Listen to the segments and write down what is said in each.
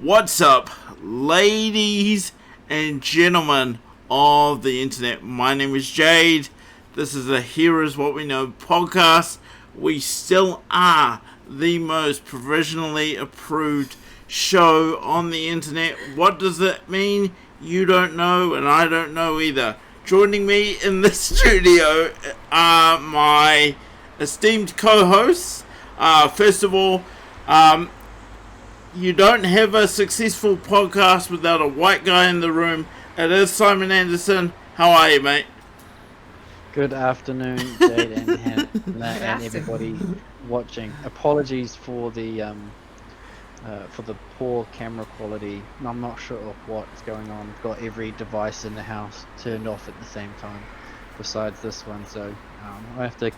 What's up, ladies and gentlemen of the internet? My name is Jade. This is a Here Is What We Know podcast. We still are the most provisionally approved show on the internet. What does that mean? You don't know, and I don't know either. Joining me in the studio are my esteemed co-hosts. First of all, you don't have a successful podcast without a white guy in the room. It is Simon Anderson. How are you, mate? Good afternoon, Jade and Hannah, and everybody watching. Apologies for the poor camera quality. I'm not sure what's going on. I've got every device in the house turned off at the same time, besides this one. So I have to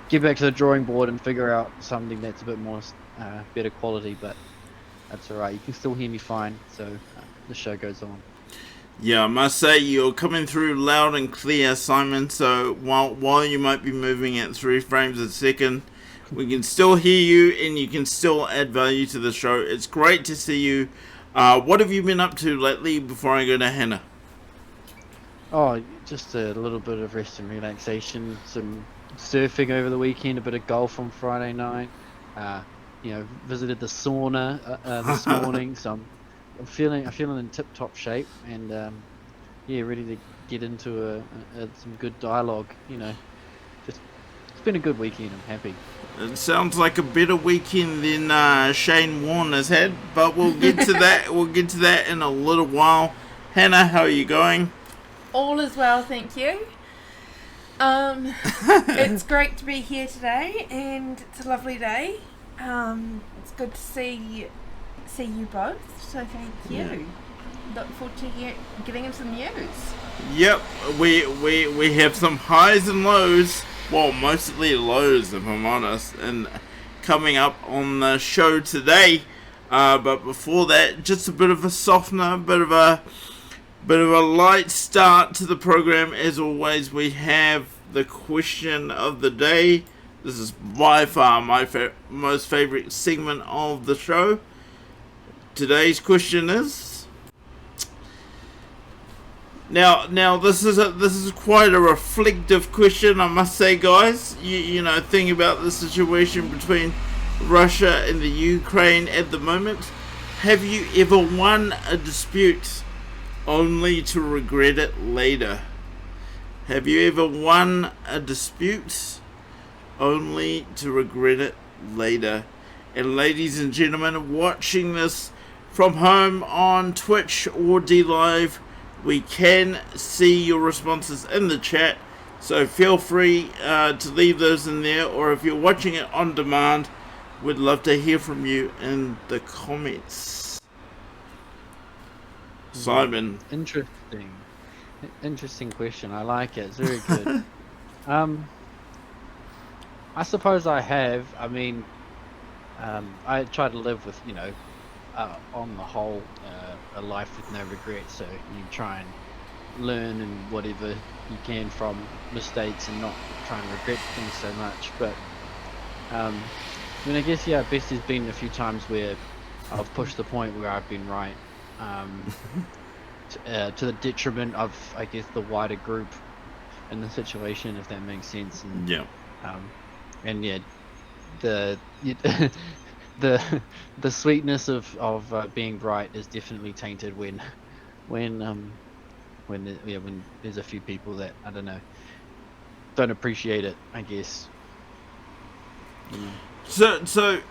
get back to the drawing board and figure out something that's a bit more better quality. But that's alright, you can still hear me fine, so the show goes on. Yeah, I must say you're coming through loud and clear, Simon, so while you might be moving at 3 frames a second, we can still hear you and you can still add value to the show. It's great to see you. What have you been up to lately before I go to Hannah? Oh, just a little bit of rest and relaxation, some surfing over the weekend, a bit of golf on Friday night. Visited the sauna this morning, so I'm feeling in tip-top shape, and ready to get into some good dialogue. It's been a good weekend. I'm happy. It sounds like a better weekend than Shane Warne has had, but we'll get to that. We'll get to that in a little while. Hannah, how are you going? All is well, thank you. It's great to be here today, and it's a lovely day. It's good to see you both, so thank you. Yeah. Look forward to getting into the news. Yep, we have some highs and lows, well, mostly lows if I'm honest, and coming up on the show today. But before that, just a bit of a softener, bit of a light start to the program. As always, we have the question of the day. This is by far my most favorite segment of the show. Today's question is... Now this is quite a reflective question, I must say, guys. You think about the situation between Russia and the Ukraine at the moment. Have you ever won a dispute only to regret it later? Have you ever won a dispute only to regret it later? And ladies and gentlemen, watching this from home on Twitch or DLive, we can see your responses in the chat, so feel free to leave those in there, or if you're watching it on demand, we'd love to hear from you in the comments. Simon. Interesting question. I like it. It's very good. I suppose I have. I mean, I try to live with, on the whole, a life with no regrets. So you try and learn and whatever you can from mistakes and not try and regret things so much. But I guess best has been a few times where I've pushed the point where I've been right, to the detriment of, I guess, the wider group in the situation, if that makes sense. And, yeah. The sweetness of being right is definitely tainted when there's a few people that, I don't know, don't appreciate it, I guess. So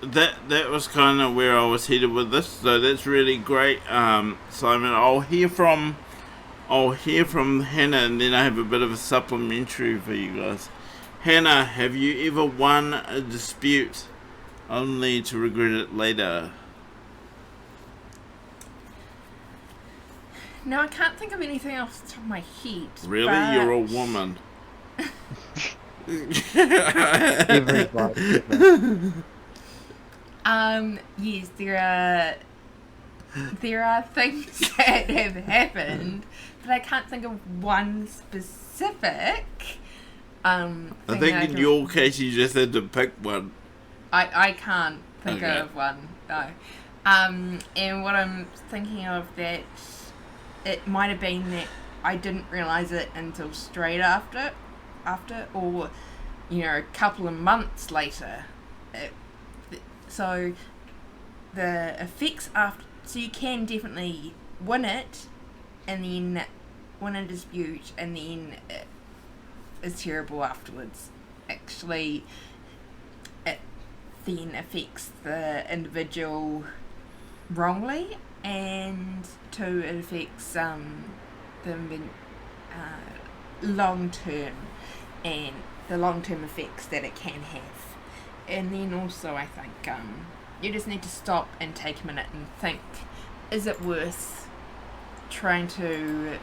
that was kind of where I was headed with this. So that's really great, Simon. I'll hear from Hannah, and then I have a bit of a supplementary for you guys. Hannah, have you ever won a dispute only to regret it later? No, I can't think of anything off the top of my head. Really? But... You're a woman. Yes, there are things that have happened, but I can't think of one specific. I think in your case you just had to pick one. I can't think of one. No. And what I'm thinking of, that it might have been that I didn't realise it until straight after, or a couple of months later. So the effects after, so you can definitely win it, and then win a dispute, and then it is terrible afterwards. Actually, it then affects the individual wrongly, and two, it affects them long term, and the long term effects that it can have. And then also, I think you just need to stop and take a minute and think: is it worth trying to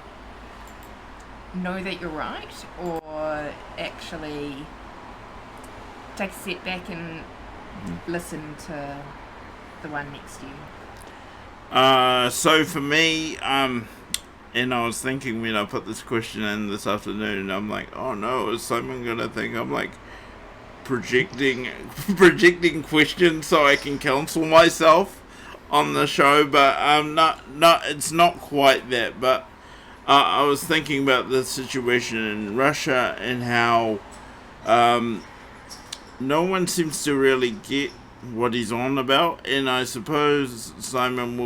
know that you're right, or actually take a step back and listen to the one next to you? So for me, and I was thinking when I put this question in this afternoon, I'm like, oh no, is someone gonna think I'm like projecting questions so I can counsel myself on the show? But it's not quite that. But I was thinking about the situation in Russia and how no one seems to really get what he's on about, and I suppose Simon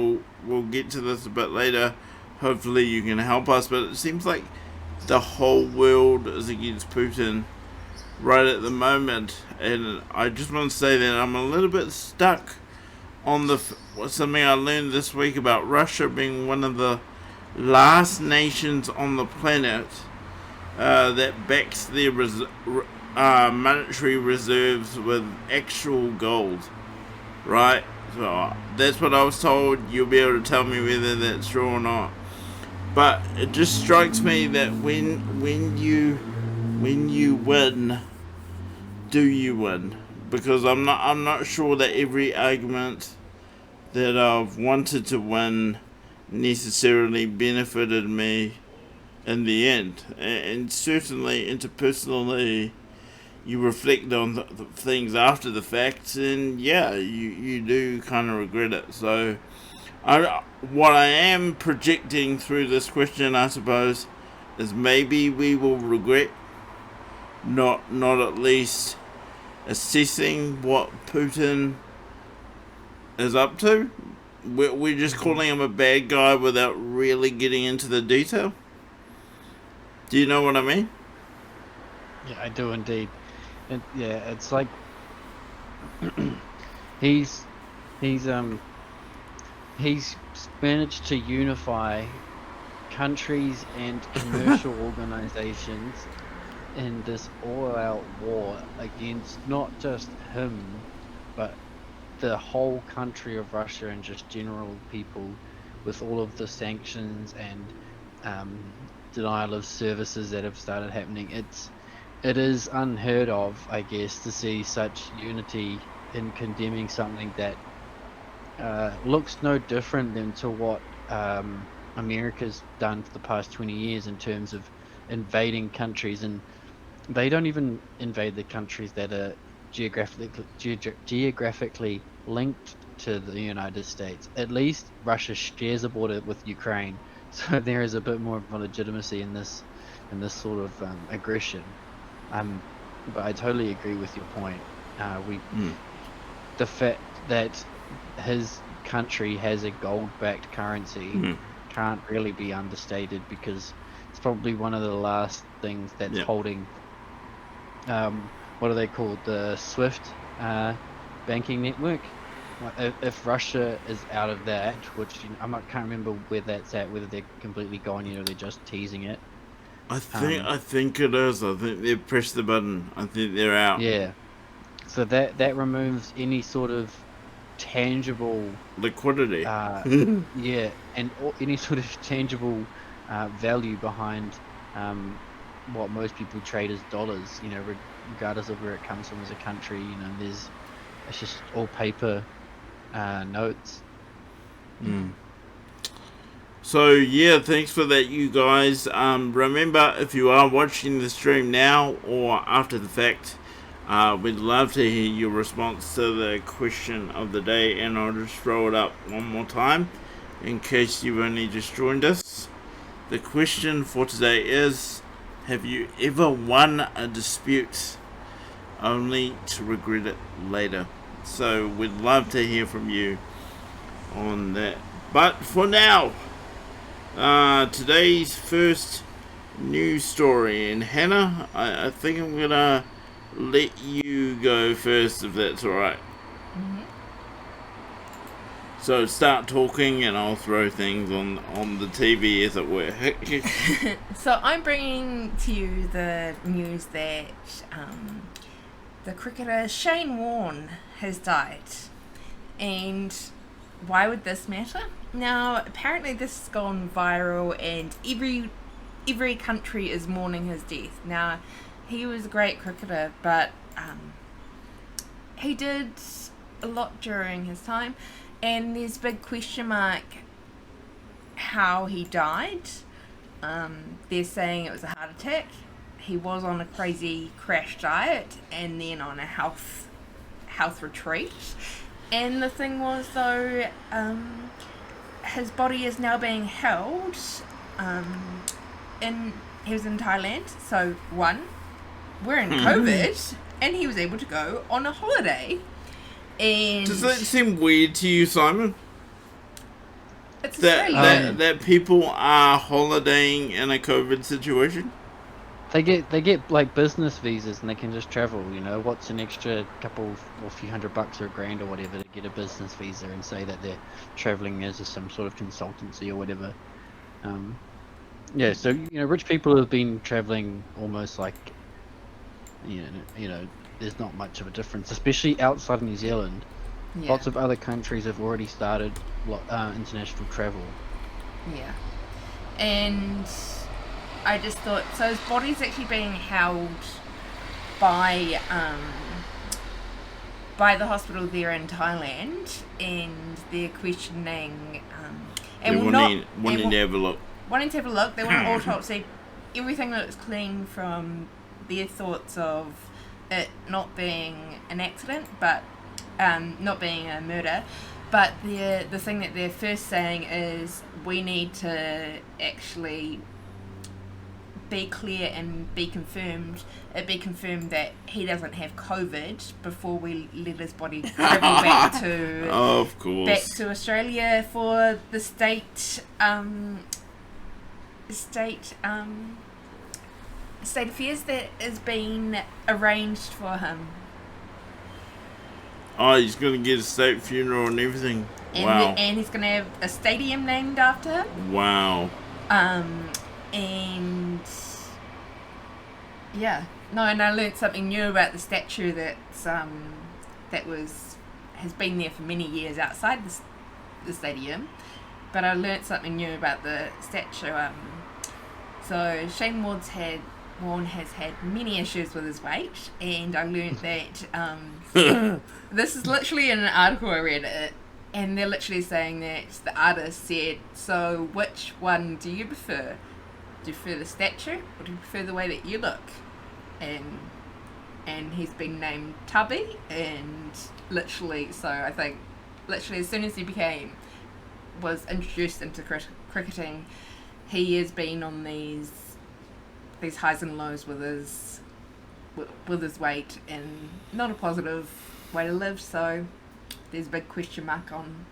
will get to this a bit later. Hopefully you can help us, but it seems like the whole world is against Putin right at the moment, and I just want to say that I'm a little bit stuck on something I learned this week about Russia being one of the last nations on the planet that backs their monetary reserves with actual gold, right? So that's what I was told. You'll be able to tell me whether that's true or not. But it just strikes me that when you win, do you win? Because I'm not sure that every argument that I've wanted to win necessarily benefited me in the end. And certainly interpersonally, you reflect on the things after the fact, and yeah, you do kind of regret it. So what I am projecting through this question, I suppose, is maybe we will regret not at least assessing what Putin is up to. We're just calling him a bad guy without really getting into the detail. Do you know what I mean? Yeah, I do indeed. And yeah, it's like he's managed to unify countries and commercial organizations in this all-out war against not just him, but the whole country of Russia and just general people, with all of the sanctions and denial of services that have started happening. It is unheard of, I guess, to see such unity in condemning something that looks no different than to what America's done for the past 20 years in terms of invading countries. And they don't even invade the countries that are geographically linked to the United States. At least Russia shares a border with Ukraine, so there is a bit more of a legitimacy in this sort of aggression. But I totally agree with your point. The fact that his country has a gold-backed currency can't really be understated, because it's probably one of the last things that's holding. What are they called? The SWIFT banking network. If Russia is out of that, which I can't remember where that's at, whether they're completely gone, they're just teasing it. I think it is. I think they've pressed the button. I think they're out. Yeah. So that removes any sort of tangible liquidity. Yeah, and any sort of tangible value behind what most people trade as dollars. Regardless of where it comes from as a country. It's just all paper notes. So yeah, thanks for that, you guys. Remember, if you are watching the stream now or after the fact, We'd love to hear your response to the question of the day, and I'll just throw it up one more time in case you've only just joined us. The question for today is, have you ever won a dispute only to regret it later? So we'd love to hear from you on that. But for now, today's first news story. And Hannah, I think I'm going to let you go first, if that's alright. Mm-hmm. So start talking and I'll throw things on the TV, as it were. So I'm bringing to you the news that the cricketer Shane Warne has died. And why would this matter? Now, apparently this has gone viral and every country is mourning his death. Now, he was a great cricketer, but he did a lot during his time, and there's a big question mark how he died. They're saying it was a heart attack. He was on a crazy crash diet and then on a health retreat. And the thing was, though, his body is now being held he was in Thailand, so we're in COVID, and he was able to go on a holiday. And does that seem weird to you, Simon? It's Australia. That people are holidaying in a COVID situation? They get like business visas and they can just travel. You know, what's an extra couple or few $100 or $1,000 or whatever to get a business visa and say that they're traveling as some sort of consultancy or whatever. Yeah, so rich people have been traveling almost like, there's not much of a difference, especially outside of New Zealand. Yeah. Lots of other countries have already started international travel. Yeah, and I just thought, so his body's actually being held by the hospital there in Thailand, and they're questioning wanting to have a look. Wanting to have a look. They want an autopsy. Everything looks clean from their thoughts of it not being an accident, but not being a murder. But the thing that they're first saying is we need to actually be clear and be confirmed that he doesn't have COVID before we let his body travel back to of course back to Australia for the state affairs that is being arranged for him. Oh, he's going to get a state funeral and everything. Wow. And he's going to have a stadium named after him. Wow. And yeah. No, and I learnt something new about the statue that's has been there for many years outside the stadium. But I learnt something new about the statue. So Shane Warne has had many issues with his weight, and I learnt that this is literally in an article I read, and they're literally saying that the artist said, so which one do you prefer? Do you prefer the statue, or do you prefer the way that you look? And he's been named Tubby, and literally, so I think literally as soon as he was introduced into cricketing, he has been on these highs and lows with his weight, and not a positive way to live. So there's a big question mark on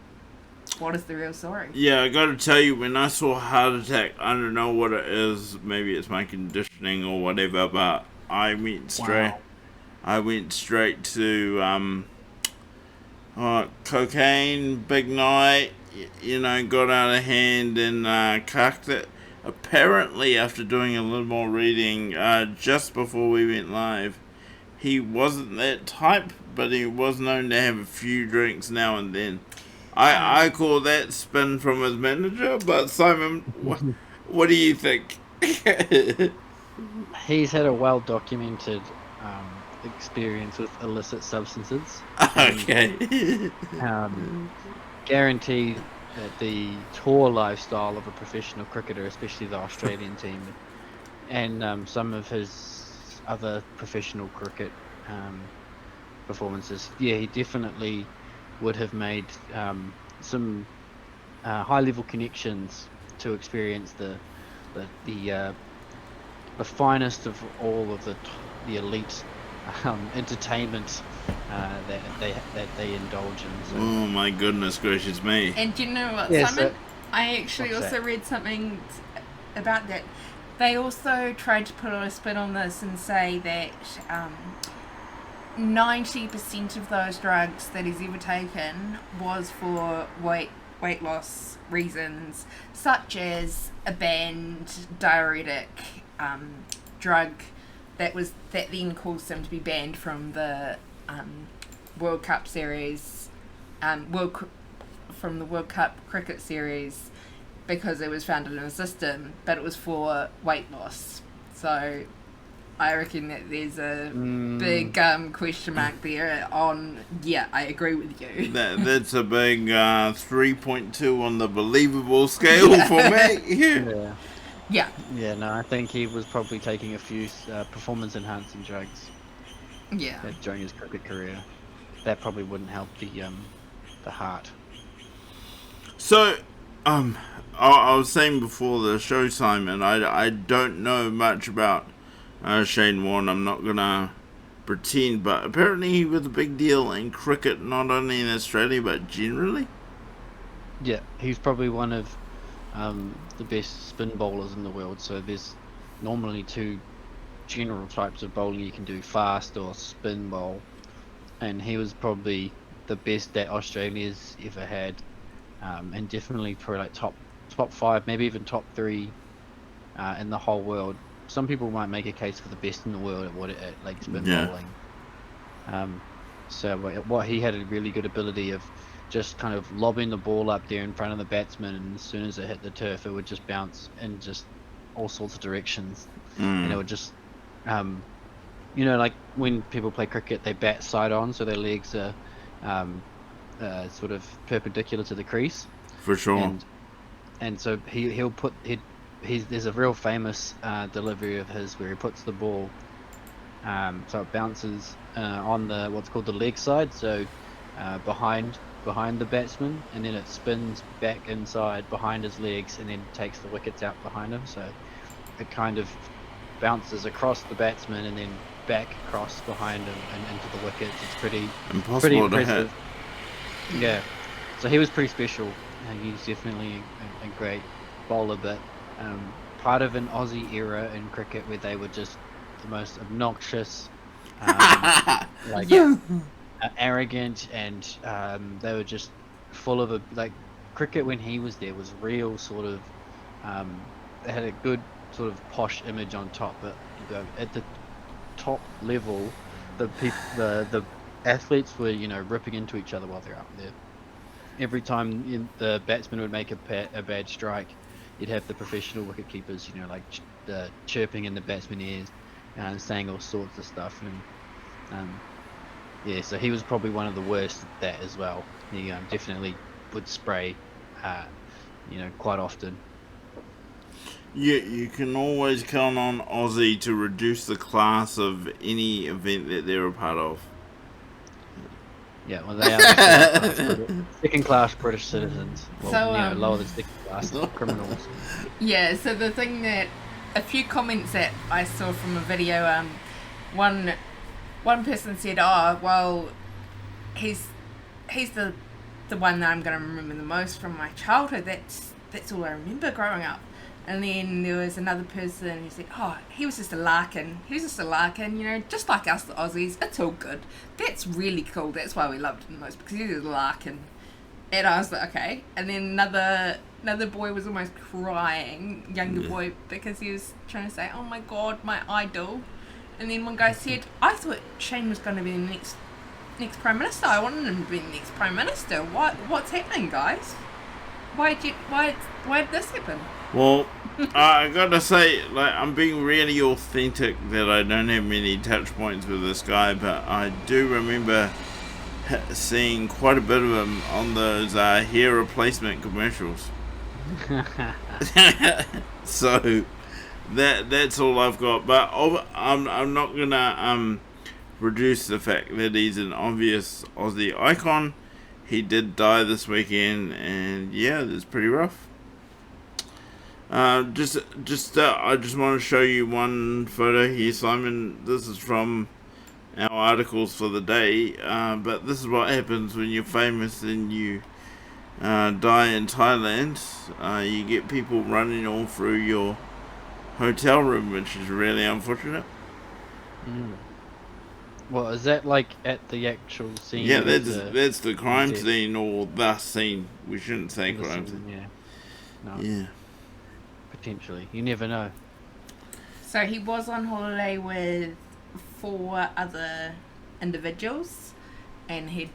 what is the real story. Yeah, I got to tell you, when I saw heart attack, I don't know what it is. Maybe it's my conditioning or whatever, but I went straight. Wow. I went straight to cocaine, big night. Got out of hand and cucked it. Apparently, after doing a little more reading, just before we went live, he wasn't that type, but he was known to have a few drinks now and then. I call that spin from his manager, but Simon, what do you think? He's had a well-documented experience with illicit substances. Okay. Guaranteed that the tour lifestyle of a professional cricketer, especially the Australian team, and some of his other professional cricket performances. Yeah, he definitely would have made some high-level connections to experience the finest of all of the elite entertainment that they indulge in. So. Oh my goodness gracious me! And do you know what, Yeah, Simon? so- I actually What's also that? read something about that. They also tried to put a spin on this and say that 90% of those drugs that he's ever taken was for weight loss reasons, such as a banned diuretic drug that then caused him to be banned from the World Cup series, from the World Cup cricket series, because it was found in his system, but it was for weight loss. So I reckon that there's a big question mark there on, yeah, I agree with you. That's a big 3.2 on the believable scale for me. Yeah. Yeah. Yeah, no, I think he was probably taking a few performance-enhancing drugs Yeah. during his cricket career. That probably wouldn't help the heart. So, I was saying before the show, Simon, I don't know much about Shane Warne. I'm not gonna pretend, but apparently he was a big deal in cricket, not only in Australia but generally. Yeah, he's probably one of the best spin bowlers in the world. So there's normally two general types of bowling you can do: fast or spin bowl. And he was probably the best that Australia's ever had, and definitely probably like top 5, maybe even top 3 in the whole world. Some people might make a case for the best in the world at like spin bowling. So what he had a really good ability of just kind of lobbing the ball up there in front of the batsman, and as soon as it hit the turf, it would just bounce in just all sorts of directions, and it would just, like when people play cricket, they bat side on, so their legs are sort of perpendicular to the crease. For sure. And so there's a real famous delivery of his where he puts the ball, so it bounces on the what's called the leg side, so behind the batsman, and then it spins back inside behind his legs, and then takes the wickets out behind him. So it kind of bounces across the batsman and then back across behind him and into the wickets. It's pretty impressive. Yeah, so he was pretty special. He's definitely a great bowler, but part of an Aussie era in cricket where they were just the most obnoxious, arrogant, and they were just full of cricket when he was there was real sort of they had a good sort of posh image on top, but at the top level the athletes were ripping into each other while they're out there. Every time the batsman would make a bad strike, you'd have the professional wicket keepers chirping in the batsman's ears and saying all sorts of stuff, and so he was probably one of the worst at that as well. He definitely would spray quite often. You can always count on Aussie to reduce the class of any event that they're a part of. Yeah, well, they are second-class British citizens. Well, So, lower than second-class criminals. Yeah, so the thing that a few comments that I saw from a video, one person said, "Oh, well, he's the one that I'm going to remember the most from my childhood. That's all I remember growing up." And then there was another person who said, "Oh, he was just a larkin. He was just a larkin, just like us, the Aussies. It's all good. That's really cool. That's why we loved him the most, because he was a larkin." And I was like, okay. And then another boy was almost crying, younger boy, because he was trying to say, "Oh my God, my idol." And then one guy said, "I thought Shane was going to be the next Prime Minister. I wanted him to be the next Prime Minister. What's happening, guys? Why did this happen?" Well, I gotta say, I'm being really authentic that I don't have many touch points with this guy, but I do remember seeing quite a bit of him on those hair replacement commercials. So that's all I've got. But I'm not gonna reduce the fact that he's an obvious Aussie icon. He did die this weekend, and yeah, it's pretty rough. I just want to show you one photo here, Simon. This is from our articles for the day, but this is what happens when you're famous and you die in Thailand. You get people running all through your hotel room, which is really unfortunate. Well, is that like at the actual scene? Yeah, that's the crime scene, or the scene. We shouldn't say crime scene. Yeah. No. Yeah. Potentially. You never know. So he was on holiday with 4 other individuals, and he'd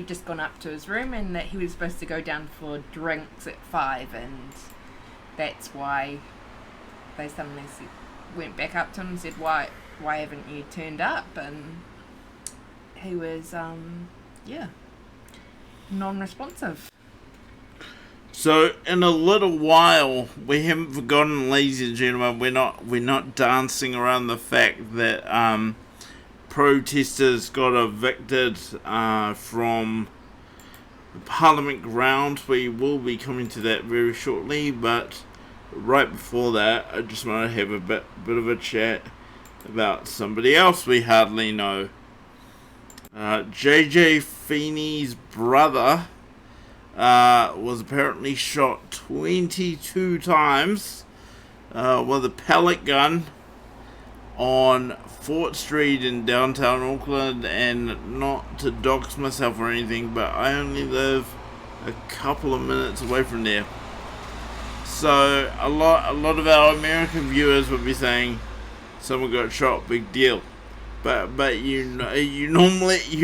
just gone up to his room, and that he was supposed to go down for drinks at 5, and that's why they suddenly went back up to him and said, why haven't you turned up? And he was non-responsive. So in a little while, we haven't forgotten, ladies and gentlemen, we're not dancing around the fact that protesters got evicted from the Parliament ground. We will be coming to that very shortly, but right before that, I just want to have a bit of a chat about somebody else we hardly know. JJ Feeney's brother was apparently shot 22 times with a pellet gun on Fort Street in downtown Auckland. And not to dox myself or anything, but I only live a couple of minutes away from there. So a lot of our American viewers would be saying someone got shot, big deal. But you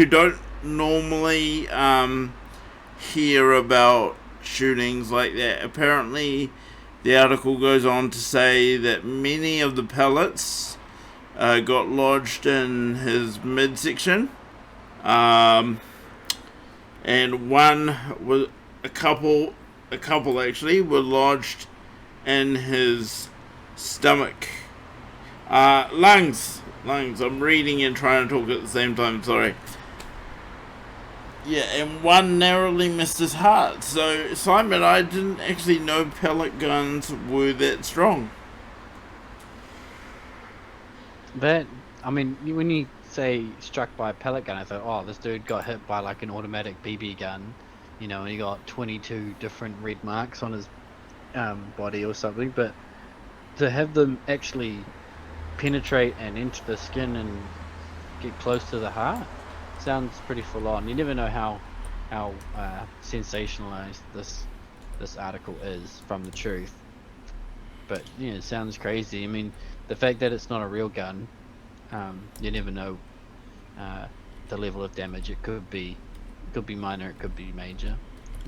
don't normally hear about shootings like that. Apparently, the article goes on to say that many of the pellets got lodged in his midsection, and one was a couple actually were lodged in his stomach, lungs. I'm reading and trying to talk at the same time. Sorry. Yeah, and one narrowly missed his heart. So, Simon, I didn't actually know pellet guns were that strong. When you say struck by a pellet gun, I thought, oh, this dude got hit by like an automatic BB gun, and he got 22 different red marks on his body or something. But to have them actually penetrate and enter the skin and get close to the heart sounds pretty full on. You never know how sensationalized this article is from the truth. But it sounds crazy. I mean, the fact that it's not a real gun, you never know the level of damage. It could be minor, it could be major.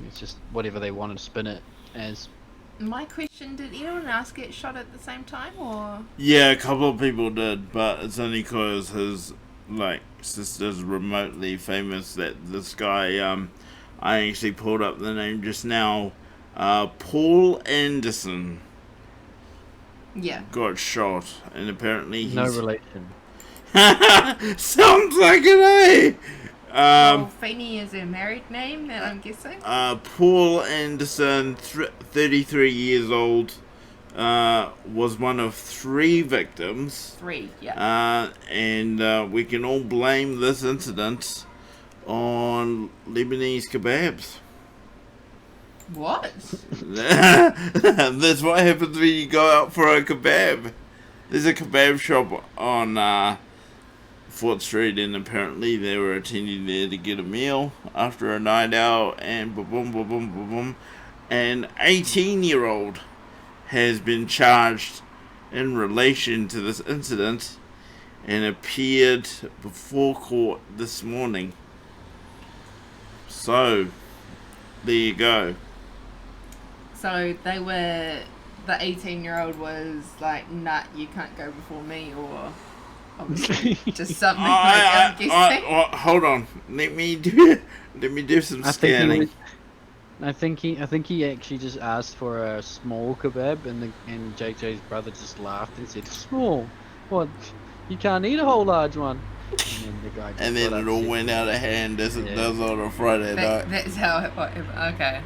It's just whatever they want to spin it as. My question, did anyone else get shot at the same time, or? Yeah, a couple of people did, but it's only because his sister's remotely famous that this guy, I actually pulled up the name just now, Paul Anderson. Yeah. Got shot, and apparently he's... No relation. Sounds like it, eh? Feeney is a married name, that I'm guessing. Paul Anderson, 33 years old, was one of 3 victims. 3, yeah. And we can all blame this incident on Lebanese kebabs. What? That's what happens when you go out for a kebab. There's a kebab shop on Fort Street, and apparently they were attending there to get a meal after a night out, and boom. An 18-year-old has been charged in relation to this incident and appeared before court this morning. So, there you go. So the 18-year-old was like, nah, you can't go before me, or obviously just something I'm guessing. Hold on, let me do some scanning. I think he actually just asked for a small kebab, and JJ's brother just laughed and said small, What? You can't eat a whole large one. And then the guy just And then got it all upset. went out of hand as it Yeah. does on a Friday night. That's how it was. Okay.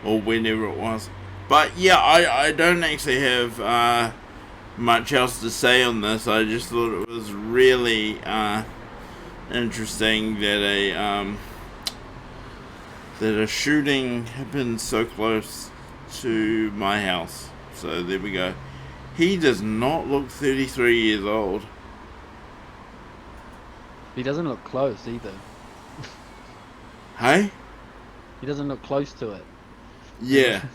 Or whenever it was. But yeah, I don't actually have much else to say on this. I just thought it was really interesting that a shooting happened so close to my house. So there we go. He does not look 33 years old. He doesn't look close either. Hey? He doesn't look close to it. Yeah.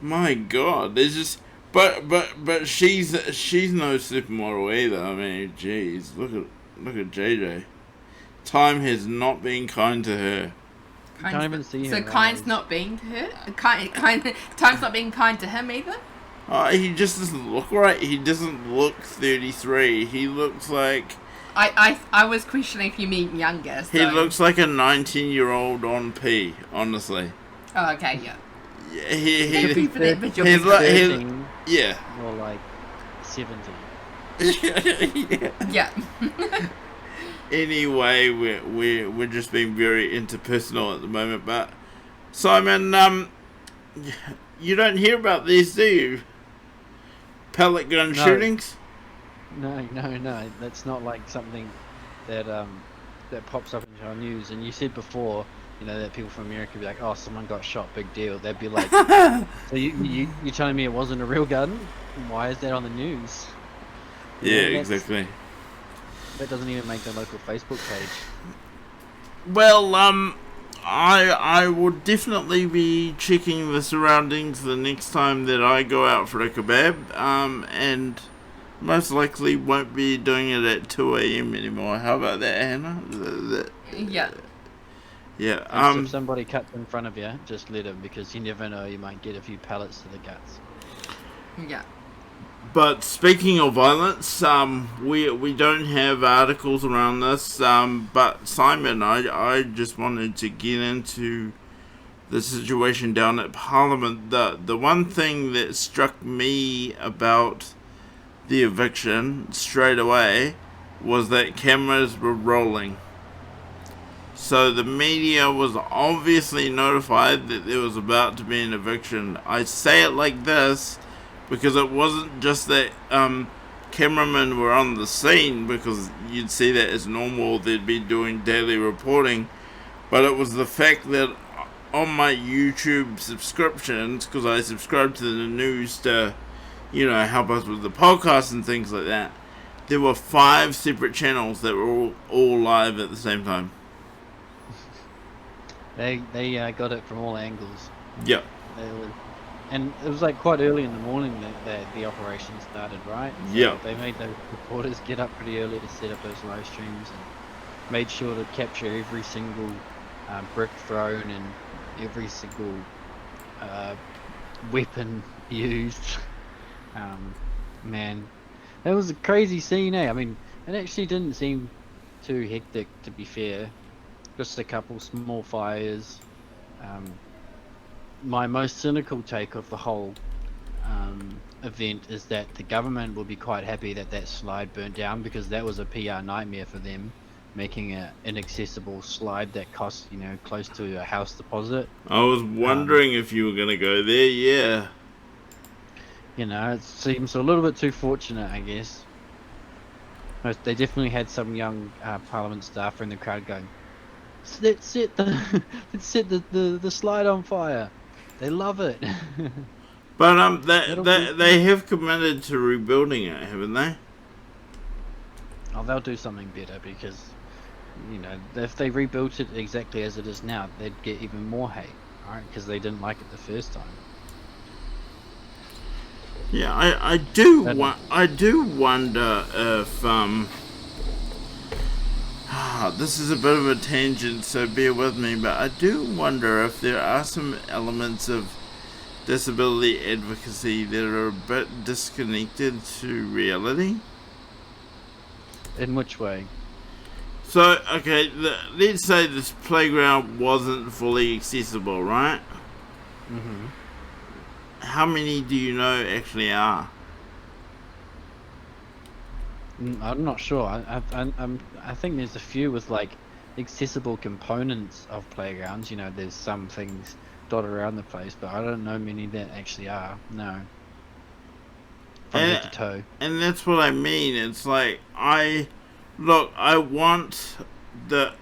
My God, there's just, but she's no supermodel either. I mean, jeez, look at JJ. Time has not been kind to her. Can't even see So him. kind's not being to her. Time's not being kind to him either. He just doesn't look right. He doesn't look 33. He looks like I was questioning if you mean younger. So. he looks like a 19-year-old on P. Honestly. Oh, okay, yeah. Yeah, he Happy for that, but you're he's like 13 yeah. or like 70. Yeah. Yeah. Anyway, we're just being very interpersonal at the moment. But Simon, you don't hear about these, do you? Pellet gun shootings? No. That's not like something that that pops up into our news. And you said before, you know, that people from America be like, "Oh, someone got shot, big deal." They'd be like, "So you're telling me it wasn't a real gun? Why is that on the news?" Yeah, You know, exactly. That doesn't even make the local Facebook page. Well, I would definitely be checking the surroundings the next time that I go out for a kebab, and most likely won't be doing it at 2 a.m. anymore. How about that, Hannah? Yeah. Yeah. If somebody cuts in front of you, just let them, because you never know, you might get a few pellets to the guts. Yeah. But speaking of violence, we don't have articles around this. But Simon, I just wanted to get into the situation down at Parliament. The one thing that struck me about the eviction straight away was that cameras were rolling. So the media was obviously notified that there was about to be an eviction. I say it like this because it wasn't just that cameramen were on the scene, because you'd see that as normal, they'd be doing daily reporting, but it was the fact that on my YouTube subscriptions, because I subscribe to the news to, you know, help us with the podcast and things like that, there were 5 separate channels that were all live at the same time. They got it from all angles. Yep. And it was like quite early in the morning that the operation started, right? So Yeah. They made the reporters get up pretty early to set up those live streams, and made sure to capture every single brick thrown and every single weapon used. Man, that was a crazy scene, eh? I mean, it actually didn't seem too hectic, to be fair. Just a couple small fires. My most cynical take of the whole event is that the government will be quite happy that that slide burnt down, because that was a PR nightmare for them, making an inaccessible slide that cost, you know, close to a house deposit. I was wondering if you were going to go there, yeah. You know, it seems a little bit too fortunate, I guess. They definitely had some young Parliament staffer in the crowd going, let's set the slide on fire. They love it. But they have committed to rebuilding it, haven't they? Oh, they'll do something better, because, you know, if they rebuilt it exactly as it is now, they'd get even more hate, right? Because they didn't like it the first time. Yeah, I do wonder if this is a bit of a tangent, so bear with me, but I do wonder if there are some elements of disability advocacy that are a bit disconnected to reality. In which way? So, okay, let's say this playground wasn't fully accessible, right? Mm-hmm. How many do you know actually are? I'm not sure. I think there's a few with like accessible components of playgrounds. You know, there's some things dotted around the place, but I don't know many that actually are. No. From head to toe. And that's what I mean. It's like I want the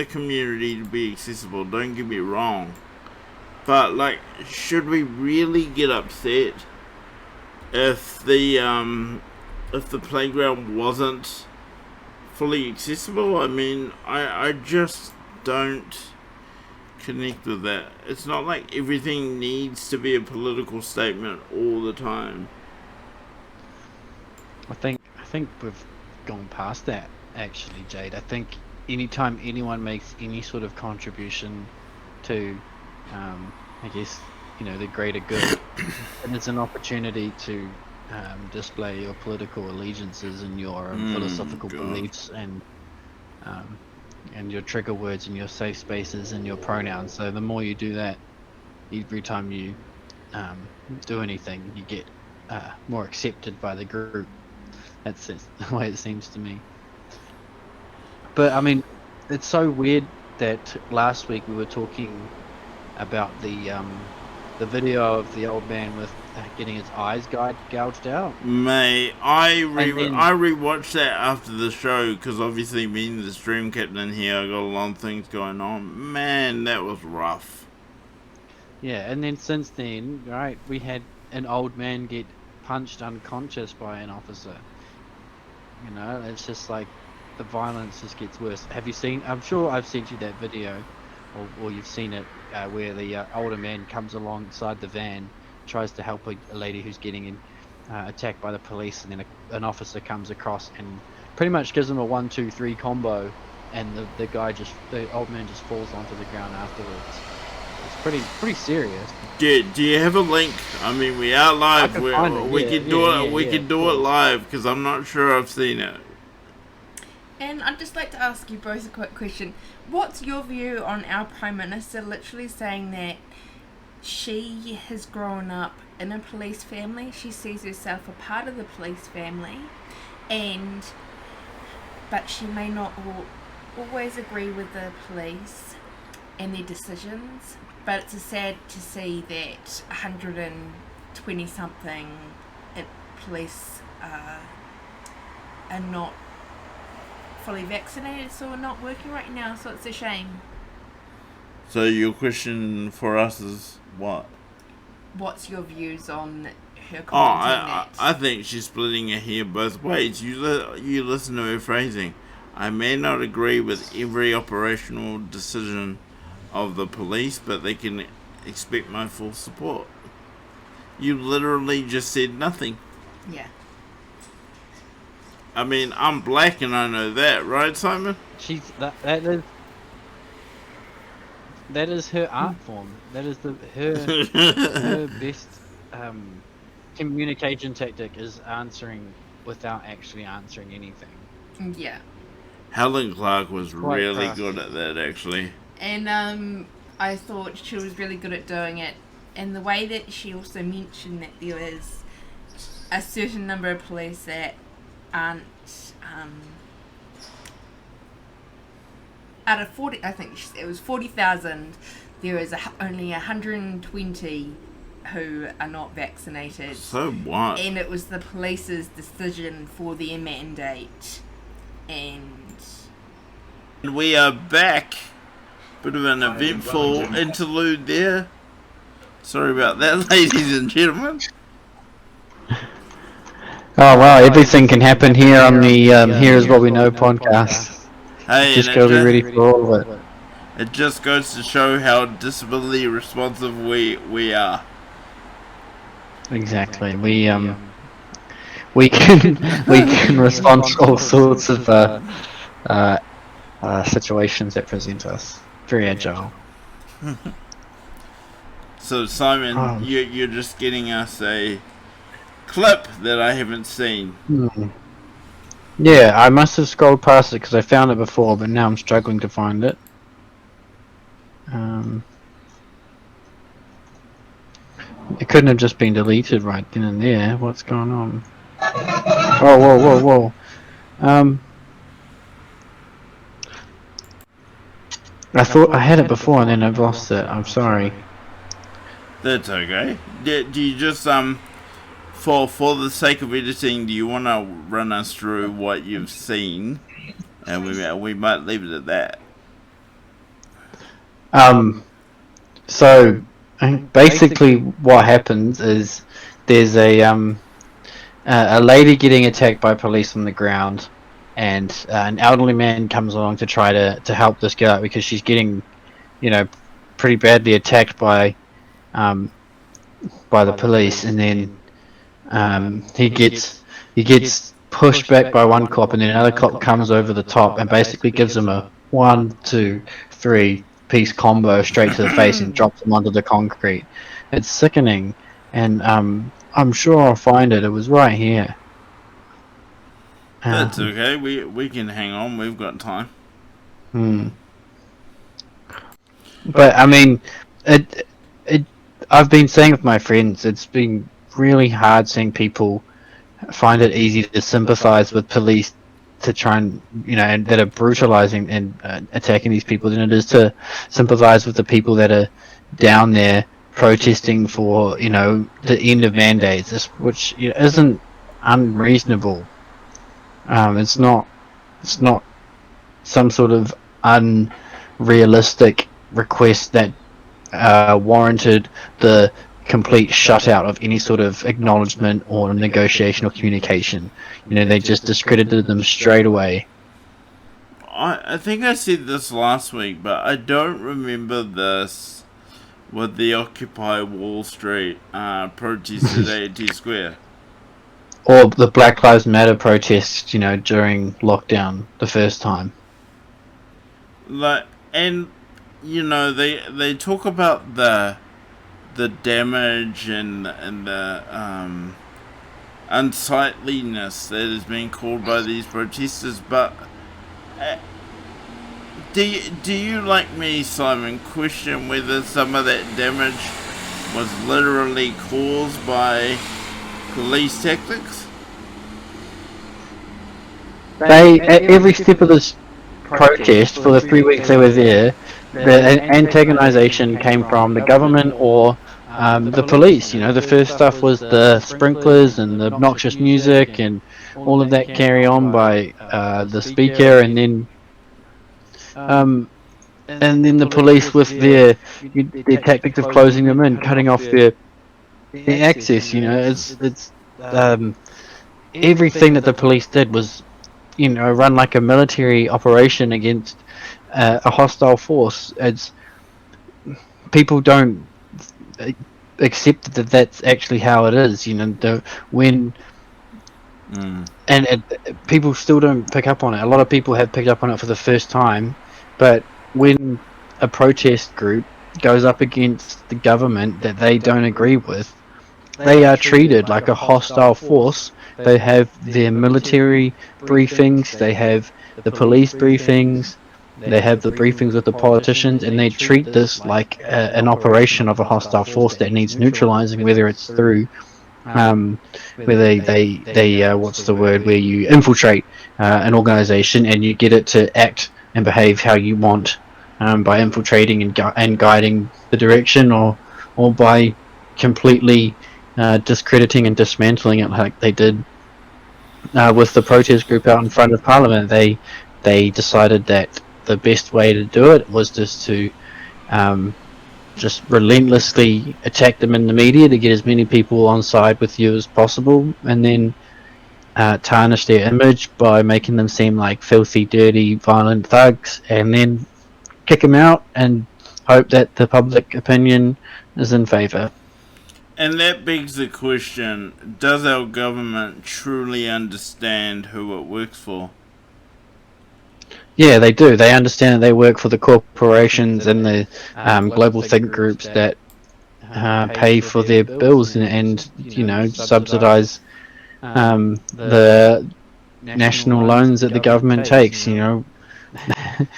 community to be accessible. Don't get me wrong, but like, should we really get upset if the playground wasn't fully accessible? I mean, I just don't connect with that. It's not like everything needs to be a political statement all the time. I think we've gone past that, actually, Jade. I think anytime anyone makes any sort of contribution to, I guess, you know, the greater good, and it's an opportunity to display your political allegiances and your philosophical beliefs and your trigger words and your safe spaces and your pronouns. So the more you do that, every time you do anything, you get more accepted by the group. That's the way it seems to me. But I mean, it's so weird that last week we were talking about the video of the old man with getting his eyes gouged out. Mate, I rewatched that after the show because obviously being the stream captain here, I got a lot of things going on. Man, that was rough. Yeah, and then since then, right, we had an old man get punched unconscious by an officer. You know, it's just like the violence just gets worse. Have you seen? I'm sure I've sent you that video, or you've seen it, where the older man comes alongside the van, tries to help a lady who's getting attacked by the police, and then an officer comes across and pretty much gives him a 1-2-3 combo, and the old man just falls onto the ground afterwards. It's pretty serious. Do you have a link? I mean, we are live. We can do it live because I'm not sure I've seen it. And I'd just like to ask you both a quick question. What's your view on our Prime Minister literally saying that she has grown up in a police family, she sees herself a part of the police family, but she may not always agree with the police and their decisions, but it's sad to see that 120 something police are not fully vaccinated, so are not working right now, so it's a shame. So your question for us is what? What's your views on her commenting that? I think she's splitting her hair both ways. You listen to her phrasing. I may not agree with every operational decision of the police, but they can expect my full support. You literally just said nothing. Yeah. I mean, I'm black and I know that, right, Simon? That is her art form. That is her best communication tactic, is answering without actually answering anything. Yeah. Helen Clark was really good at that, actually. And I thought she was really good at doing it. And the way that she also mentioned that there was a certain number of police that aren't out of 40, I think it was 40,000, there is only 120 who are not vaccinated. So what? And it was the police's decision for their mandate. And we are back. Bit of an eventful interlude there. Sorry about that, ladies and gentlemen. Oh wow, everything can happen here on the Here Is What We Know podcast. Hey, just gotta be ready for all of it. It just goes to show how disability responsive we are. Exactly. We can respond to all sorts of situations that present us. Very agile. So Simon, you're just getting us a clip that I haven't seen. Yeah, I must have scrolled past it because I found it before, but now I'm struggling to find it. It couldn't have just been deleted right then and there. What's going on? Oh, whoa. Um, I thought I had it before and then I've lost it. I'm sorry. That's okay. Do you just for the sake of editing, do you want to run us through what you've seen, and we might leave it at that. So basically, what happens is there's a lady getting attacked by police on the ground, and an elderly man comes along to try to help this girl out because she's getting, pretty badly attacked by the police, and then he gets pushed back by one cop, and then another cop comes over the top and basically gives him a 1, 2, 3 piece combo straight to the face and drops him onto the concrete. It's sickening, and I'm sure I'll find it. It was right here. That's okay. We can hang on. We've got time. But I mean, I've been saying with my friends, it's been really hard seeing people find it easy to sympathize with police to try and and that are brutalizing and attacking these people than it is to sympathize with the people that are down there protesting for the end of mandates, which isn't unreasonable. It's not some sort of unrealistic request that warranted the complete shutout of any sort of acknowledgement or negotiation or communication. They just discredited them straight away. I think I said this last week, but I don't remember this with the Occupy Wall Street protest at AT Square. Or the Black Lives Matter protests, during lockdown the first time. They talk about the damage and the unsightliness that is being caused by these protesters, but do you, like me, Simon, question whether some of that damage was literally caused by police tactics? They, at every step of this protest, for the 3 weeks they were there, the antagonization came from the government or the police. The first stuff was the sprinklers and the obnoxious music and all of that carry on by the speaker, and then the police with their tactics of closing them in, cutting off their access. It's everything that the police did was run like a military operation against a hostile force. It's people don't accept that that's actually how it is. People still don't pick up on it. A lot of people have picked up on it for the first time, but when a protest group goes up against the government that they don't agree with, they are treated like a hostile force. They have their military briefings, they have the police briefings, they have the briefings with the politicians, and they treat this like an operation of a hostile force that needs neutralizing, whether it's through where they what's the word, where you infiltrate an organization and you get it to act and behave how you want by infiltrating and guiding the direction, or by completely discrediting and dismantling it, like they did with the protest group out in front of Parliament. They decided that the best way to do it was just to just relentlessly attack them in the media to get as many people on side with you as possible, and then tarnish their image by making them seem like filthy, dirty, violent thugs, and then kick them out and hope that the public opinion is in favour. And that begs the question, does our government truly understand who it works for? Yeah, they do. They understand that they work for the corporations and the global think groups that pay for their bills and subsidize the national loans that the government takes.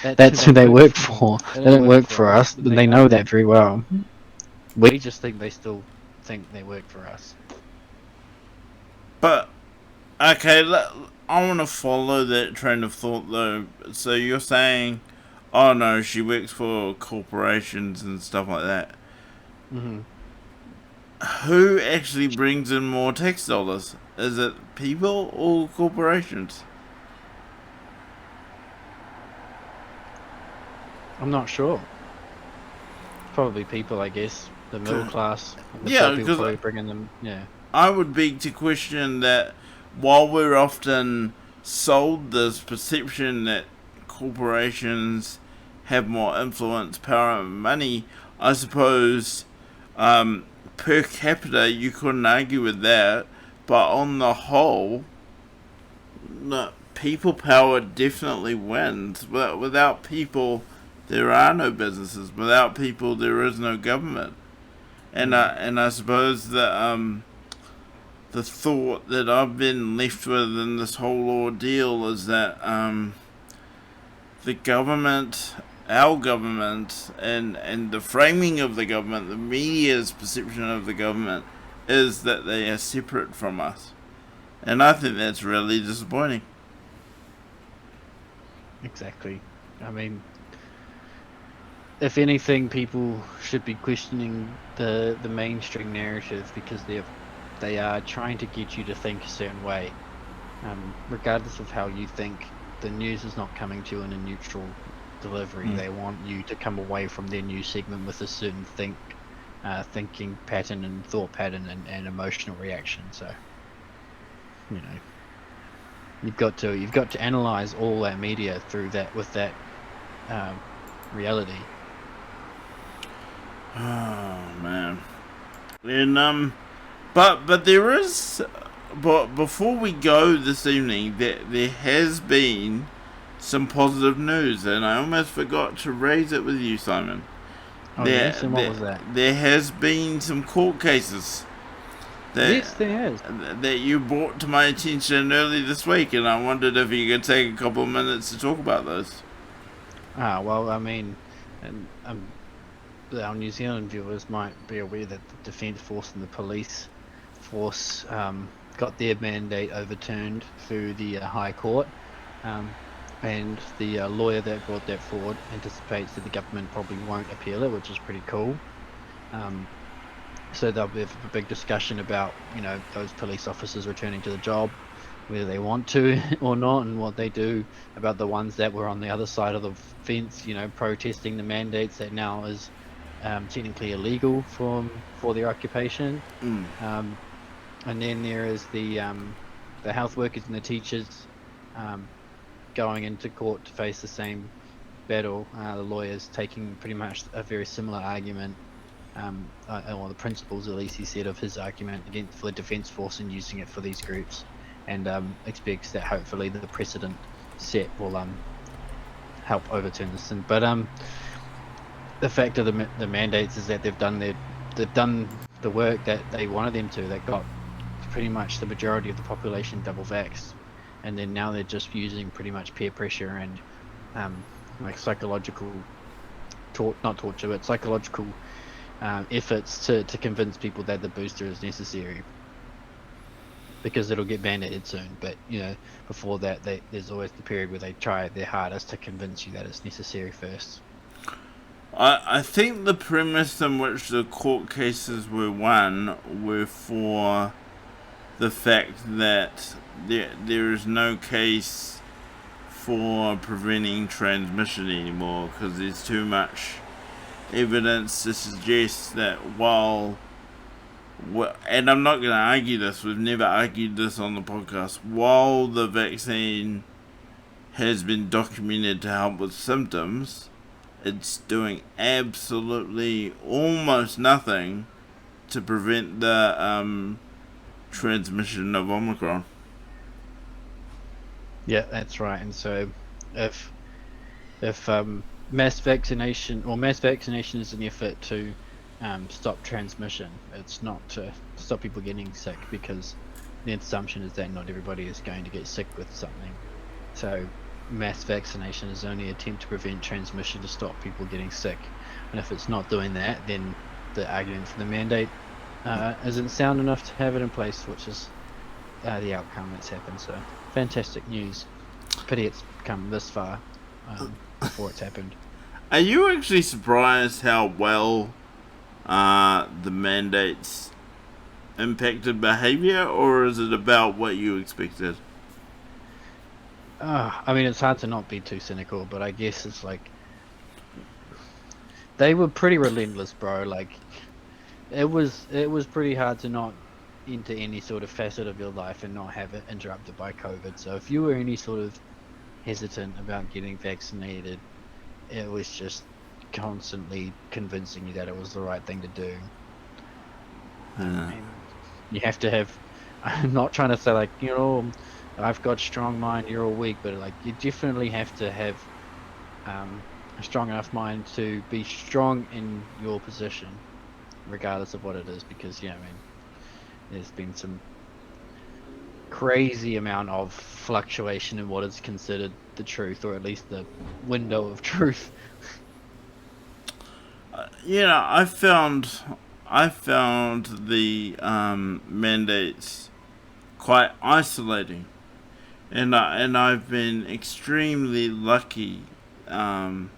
That's who they work for. They don't work for us. They know that very well. We just think they still think they work for us. But okay, I want to follow that train of thought though. So you're saying, oh no, she works for corporations and stuff like that. Mm-hmm. Who actually brings in more tax dollars? Is it people or corporations? I'm not sure. Probably people, I guess. The middle class. And the Yeah, poor people because probably bringing them. Yeah. I would beg to question that while we're often sold this perception that corporations have more influence, power, and money, I suppose per capita you couldn't argue with that, but on the whole, no, people power definitely wins. But without people, there are no businesses. Without people, there is no government. And I suppose that the thought that I've been left with in this whole ordeal is that the government, our government, and the framing of the government, the media's perception of the government, is that they are separate from us. And I think that's really disappointing. Exactly. I mean, if anything, people should be questioning the mainstream narrative because they are trying to get you to think a certain way. Regardless of how you think, the news is not coming to you in a neutral delivery. They want you to come away from their news segment with a certain thinking pattern and thought pattern and emotional reaction. So, you know, you've got to analyze all that media through that with that reality. Oh man. And but there is, but before we go this evening, there has been some positive news, and I almost forgot to raise it with you, Simon. Oh yes, and what was that? There has been some court cases. Yes, there has. That you brought to my attention early this week, and I wondered if you could take a couple of minutes to talk about those. Well, I mean, our New Zealand viewers might be aware that the Defence Force and the police force got their mandate overturned through the High Court, and the lawyer that brought that forward anticipates that the government probably won't appeal it, which is pretty cool. So there'll be a big discussion about, you know, those police officers returning to the job, whether they want to or not, and what they do about the ones that were on the other side of the fence, you know, protesting the mandates that now is technically illegal for their occupation. And then there is the health workers and the teachers going into court to face the same battle. The lawyers taking pretty much a very similar argument, or the principles at least he said of his argument for the Defence Force and using it for these groups, and expects that hopefully the precedent set will help overturn this thing. But the fact of the mandates is that they've done the work that they wanted them to. They got pretty much the majority of the population double vaxxed, and then now they're just using pretty much peer pressure and like psychological psychological efforts to convince people that the booster is necessary, because it'll get mandated soon. But you know, before that, there's always the period where they try their hardest to convince you that it's necessary first. I think the premise in which the court cases were won were for the fact that there is no case for preventing transmission anymore, because there's too much evidence to suggest that and I'm not going to argue this, we've never argued this on the podcast, while the vaccine has been documented to help with symptoms, it's doing absolutely almost nothing to prevent the transmission of Omicron. Yeah, that's right. And so if mass vaccination is an effort to stop transmission, it's not to stop people getting sick, because the assumption is that not everybody is going to get sick with something. So mass vaccination is only an attempt to prevent transmission, to stop people getting sick. And if it's not doing that, then the argument for the mandate isn't sound enough to have it in place, which is the outcome that's happened. So fantastic news. Pity it's come this far before it's happened. Are you actually surprised how well the mandates impacted behaviour, or is it about what you expected? I mean, it's hard to not be too cynical, but I guess it's like they were pretty relentless, bro. Like it was pretty hard to not enter any sort of facet of your life and not have it interrupted by COVID. So if you were any sort of hesitant about getting vaccinated, it was just constantly convincing you that it was the right thing to do. And you have to have, I'm not trying to say like, you know, I've got strong mind, you're all weak, but like you definitely have to have a strong enough mind to be strong in your position, regardless of what it is, because yeah, I mean, there's been some crazy amount of fluctuation in what is considered the truth, or at least the window of truth. You know, I found the mandates quite isolating, and I've been extremely lucky that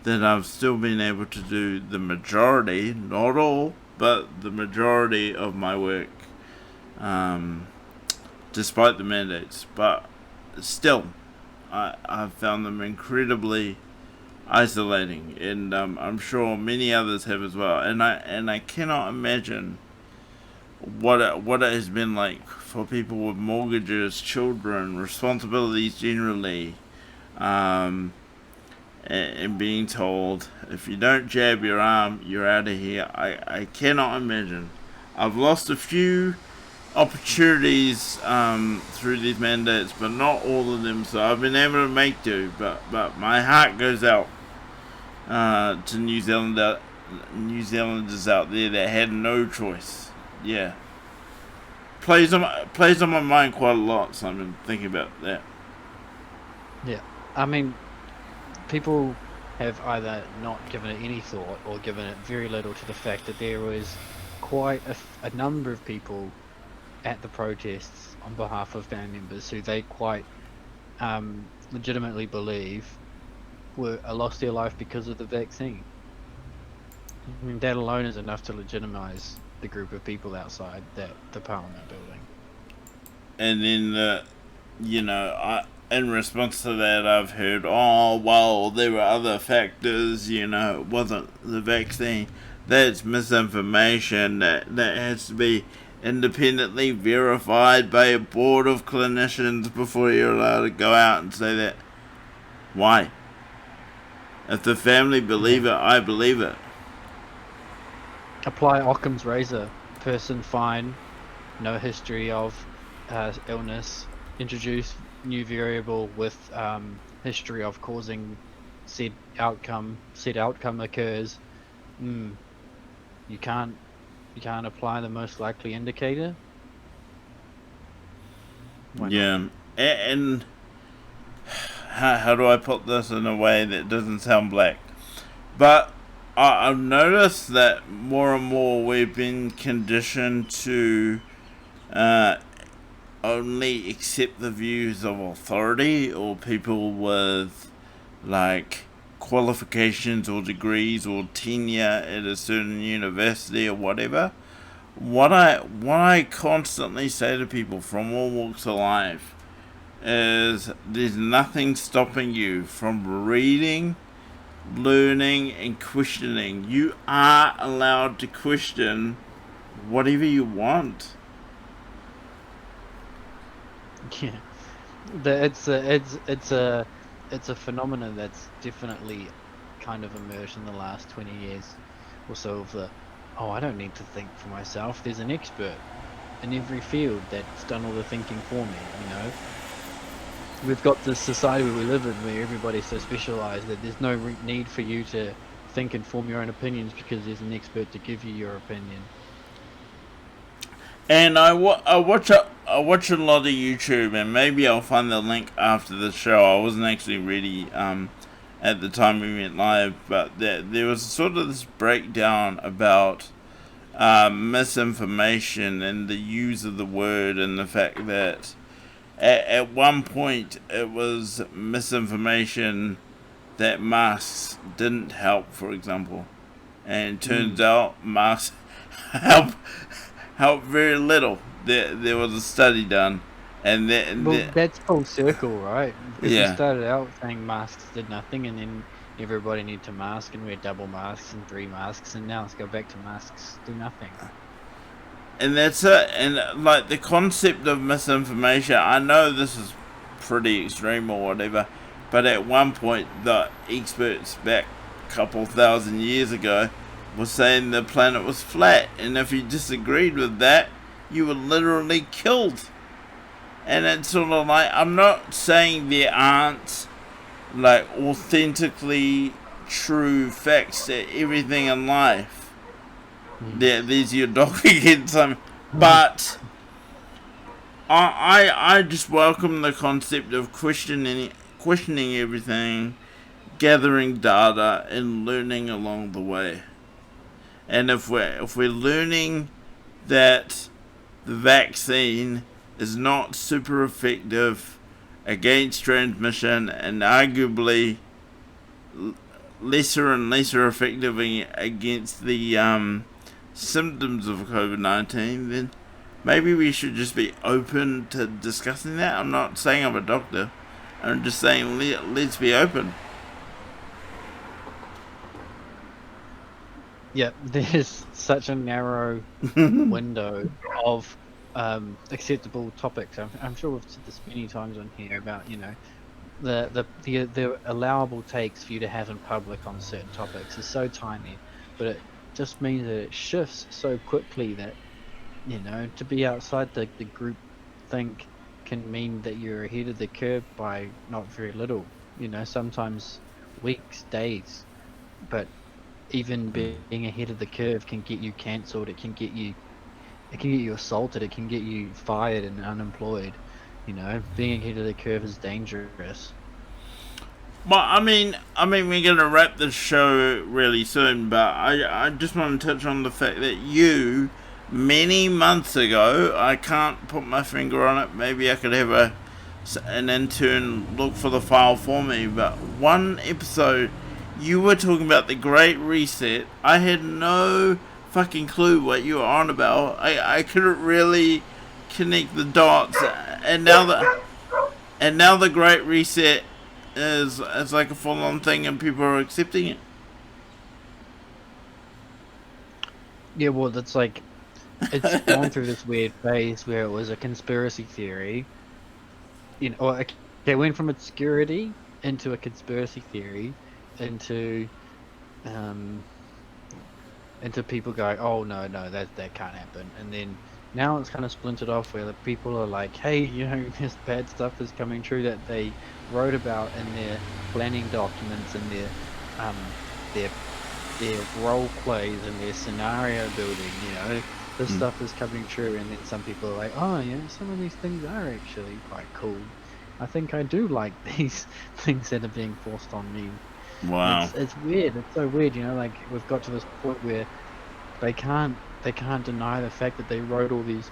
I've still been able to do the majority, not all, but the majority of my work, despite the mandates. But still, I've found them incredibly isolating, and I'm sure many others have as well. And I cannot imagine what it has been like for people with mortgages, children, responsibilities generally, and being told, if you don't jab your arm, you're out of here. I cannot imagine. I've lost a few opportunities through these mandates, but not all of them, so I've been able to make do. But my heart goes out to New Zealanders out there that had no choice. Yeah, plays on my mind quite a lot, so I've been thinking about that. Yeah, I mean, people have either not given it any thought or given it very little to the fact that there was quite a number of people at the protests on behalf of band members who they quite legitimately believe lost their life because of the vaccine. I mean, that alone is enough to legitimize the group of people outside the Parliament building. And then, in response to that, I've heard, oh, well, there were other factors, it wasn't the vaccine. That's misinformation. That has to be independently verified by a board of clinicians before you're allowed to go out and say that. Why? If the family believe it, I believe it. Apply Occam's razor. Person fine, no history of illness. Introduce new variable with history of causing said outcome. Said outcome occurs. You can't apply the most likely indicator. Yeah, and how do I put this in a way that doesn't sound black? But I've noticed that more and more we've been conditioned to only accept the views of authority or people with like qualifications or degrees or tenure at a certain university or whatever. What I constantly say to people from all walks of life is there's nothing stopping you from reading, learning, and questioning. You are allowed to question whatever you want. Yeah, it's a phenomenon that's definitely kind of emerged in the last 20 years or so of the, I don't need to think for myself. There's an expert in every field that's done all the thinking for me, We've got this society where we live in where everybody's so specialised that there's no need for you to think and form your own opinions because there's an expert to give you your opinion. And I watch a lot of YouTube, and maybe I'll find the link after the show. I wasn't actually ready at the time we went live, but there was sort of this breakdown about misinformation and the use of the word, and the fact that at one point it was misinformation that masks didn't help, for example, and it turns out masks help very little. There was a study done, and That's full circle, right? Because we yeah. started out saying masks did nothing, and then everybody need to mask, and wear double masks and 3 masks, and now let's go back to masks do nothing. And that's it. And like the concept of misinformation, I know this is pretty extreme or whatever, but at one point the experts back a couple thousand years ago were saying the planet was flat, and if you disagreed with that, you were literally killed. And it's sort of like, I'm not saying there aren't like authentically true facts to everything in life. There's your dog again, Simon. But I just welcome the concept of questioning everything, gathering data, and learning along the way. And if we're learning that the vaccine is not super effective against transmission, and arguably lesser and lesser effective against the symptoms of COVID-19, then maybe we should just be open to discussing that. I'm not saying I'm a doctor. I'm just saying let's be open. Yeah, there's such a narrow window of acceptable topics. I'm sure we've said this many times on here about, you know, the allowable takes for you to have in public on certain topics is so tiny, but it just means that it shifts so quickly that, you know, to be outside the group think can mean that you're ahead of the curve by not very little, you know, sometimes weeks, days. But even being ahead of the curve can get you cancelled, it can get you assaulted, it can get you fired and unemployed. You know, being ahead of the curve is dangerous. Well, I mean, we're gonna wrap this show really soon, but I just want to touch on the fact that you, many months ago, I can't put my finger on it. Maybe I could have an intern look for the file for me. But one episode, you were talking about the Great Reset. I had no fucking clue what you were on about. I couldn't really connect the dots, and now the Great Reset is like a full-on thing, and people are accepting it. Yeah, well, that's like, it's gone through this weird phase where it was a conspiracy theory, you know, or they went from obscurity into a conspiracy theory, into people going, oh no, that can't happen, and then now it's kind of splintered off where the people are like, hey, you know, this bad stuff is coming true that they wrote about in their planning documents and their role plays and their scenario building, you know, this stuff is coming true. And then some people are like, oh yeah, some of these things are actually quite cool. I think I do like these things that are being forced on me. Wow. It's weird. It's so weird, you know, like we've got to this point where they can't deny the fact that they wrote all these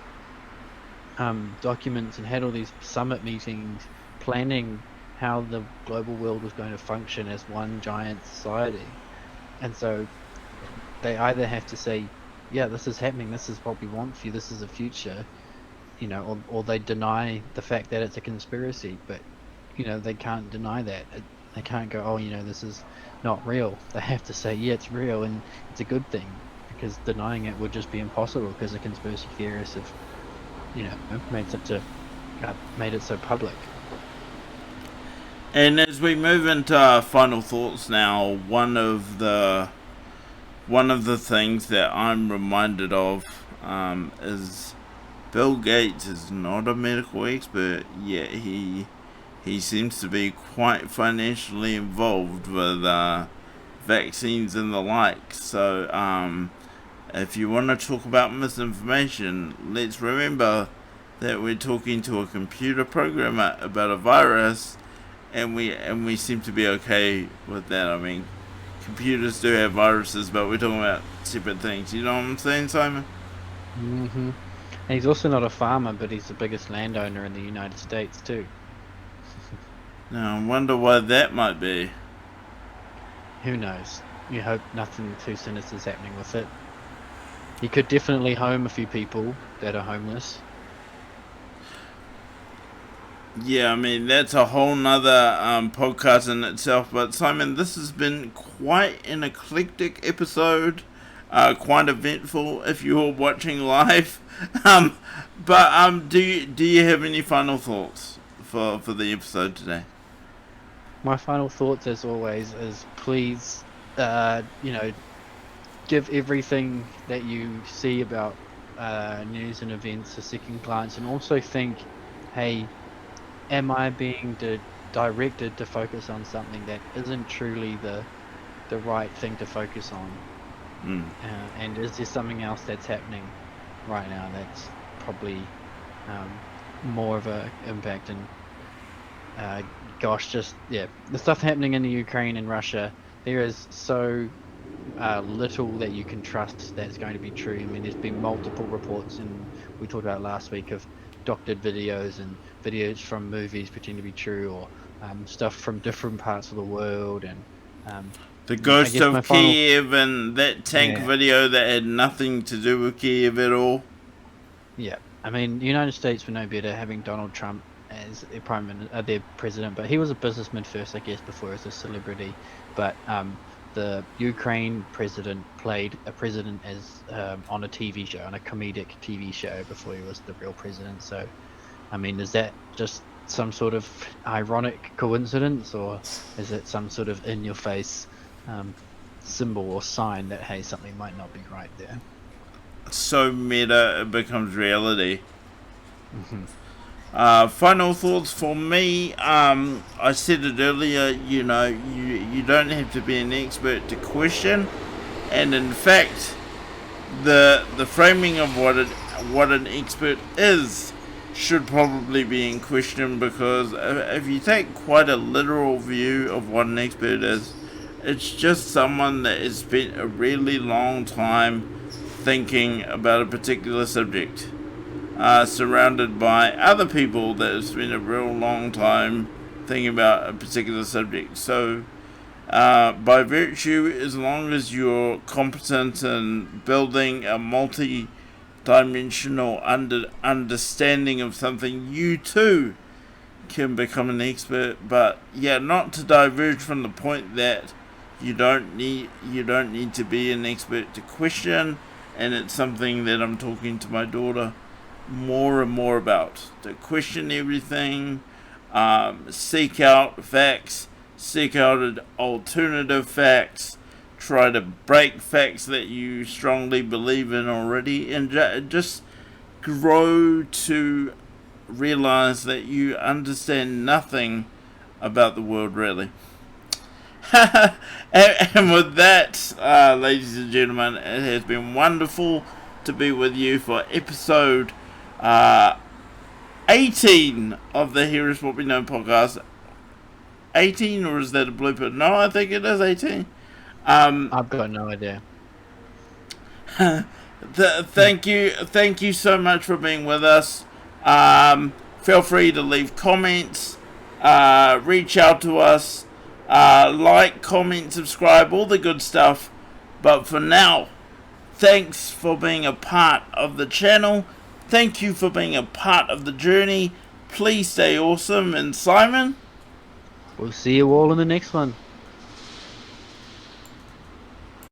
documents and had all these summit meetings planning how the global world was going to function as one giant society. And so they either have to say, yeah, this is happening, this is what we want for you, this is the future, you know, or they deny the fact that it's a conspiracy. But, you know, they can't deny that. They can't go, oh, you know, this is not real. They have to say, yeah, it's real and it's a good thing, because denying it would just be impossible, because the conspiracy theorists have, you know, made it so public. And as we move into our final thoughts now, one of the things that I'm reminded of is Bill Gates is not a medical expert, yet he seems to be quite financially involved with vaccines and the like. So if you want to talk about misinformation, let's remember that we're talking to a computer programmer about a virus, and we seem to be okay with that. I mean, computers do have viruses, but we're talking about separate things. You know what I'm saying, Simon? Mm-hmm. And he's also not a farmer, but he's the biggest landowner in the United States too. Now, I wonder why that might be. Who knows? You hope nothing too sinister is happening with it. He could definitely home a few people that are homeless. Yeah, I mean, that's a whole nother podcast in itself. But Simon, this has been quite an eclectic episode. Quite eventful if you're watching live. Do you have any final thoughts for the episode today? My final thoughts, as always, is please, give everything that you see about news and events a second glance, and also think, hey, am I being directed to focus on something that isn't truly the right thing to focus on? And is there something else that's happening right now that's probably more of a impact? And the stuff happening in the Ukraine and Russia, there is so little that you can trust that's going to be true. I mean, there's been multiple reports, and we talked about last week, of doctored videos and videos from movies pretending to be true, or stuff from different parts of the world, and the ghost of Kiev and that tank video that had nothing to do with Kiev at all. Yeah, I mean, the United States were no better having Donald Trump as their president, but he was a businessman first, I guess, before he was a celebrity. But the Ukraine president played a president as on a TV show, on a comedic TV show, before he was the real president. So, I mean, is that just some sort of ironic coincidence, or is it some sort of in-your-face symbol or sign that, hey, something might not be right there? So meta, it becomes reality. Final thoughts for me. I said it earlier, you don't have to be an expert to question, and in fact, the framing of what an expert is should probably be in question, because if you take quite a literal view of what an expert is, it's just someone that has spent a really long time thinking about a particular subject, surrounded by other people that have spent a real long time thinking about a particular subject. So, by virtue, as long as you're competent in building a multi-dimensional understanding of something, you too can become an expert. But yeah, not to diverge from the point that you don't need to be an expert to question, and it's something that I'm talking to my daughter more and more about, to question everything, seek out facts, seek out alternative facts, try to break facts that you strongly believe in already, and just grow to realize that you understand nothing about the world, really. and with that, ladies and gentlemen, it has been wonderful to be with you for episode 18 of the Here Is What We Know podcast. 18, or is that a blooper? No, I think it is 18. I've got no idea. Thank you so much for being with us. Feel free to leave comments, reach out to us, like, comment, subscribe, all the good stuff. But for now, thanks for being a part of the channel. Thank you for being a part of the journey. Please stay awesome. And Simon, we'll see you all in the next one.